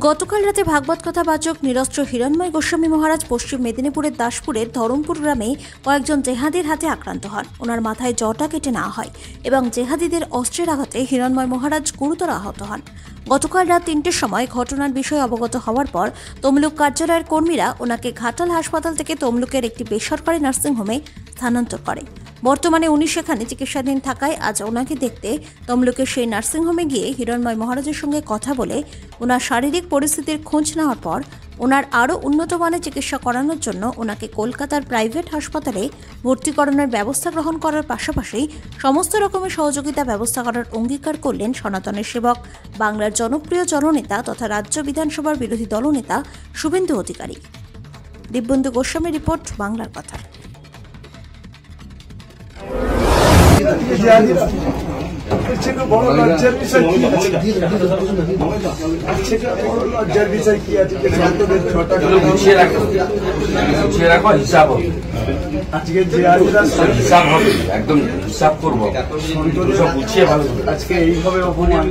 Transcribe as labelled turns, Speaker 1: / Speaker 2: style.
Speaker 1: গতকাল রাতে ভাগবত কথাবাচক নিরস্ত্র হিরণ্ময় গোস্বামী মহারাজ পশ্চিম মেদিনীপুরের দাসপুরের ধরমপুর গ্রামে কয়েকজন জেহাদির হাতে আক্রান্ত হন। ওনার মাথায় জটা কেটে নেওয়া হয় এবং জেহাদিদের অস্ত্রের আঘাতে হিরণ্ময় মহারাজ গুরুতর আহত হন। গতকাল রাত ৩টের সময় ঘটনার বিষয়ে অবগত হওয়ার পর তমলুক কার্যালয়ের কর্মীরা ওনাকে ঘাটাল হাসপাতাল থেকে তমলুকের একটি বেসরকারি নার্সিংহোমে স্থানান্তর করে। বর্তমানে উনি সেখানে চিকিৎসাধীন থাকায় আজ ওনাকে দেখতে তমলুকের সেই নার্সিংহোমে গিয়ে হিরণ্ময় মহারাজের সঙ্গে কথা বলে ওনার শারীরিক পরিস্থিতির খোঁজ নেওয়ার পর ওনার আরও উন্নত মানের চিকিৎসা করানোর জন্য ওনাকে কলকাতার প্রাইভেট হাসপাতালে ভর্তি করানোর ব্যবস্থা গ্রহণ করার পাশাপাশি সমস্ত রকমের সহযোগিতা ব্যবস্থা করার অঙ্গীকার করলেন সনাতনের সেবক, বাংলার জনপ্রিয় জননেতা তথা রাজ্য বিধানসভার বিরোধী দলনেতা শুভেন্দু অধিকারী। দিব্যেন্দু গোস্বামী রিপোর্ট, বাংলার কথা।
Speaker 2: একদম হিসাব করবো, আজকে এইভাবে অপমান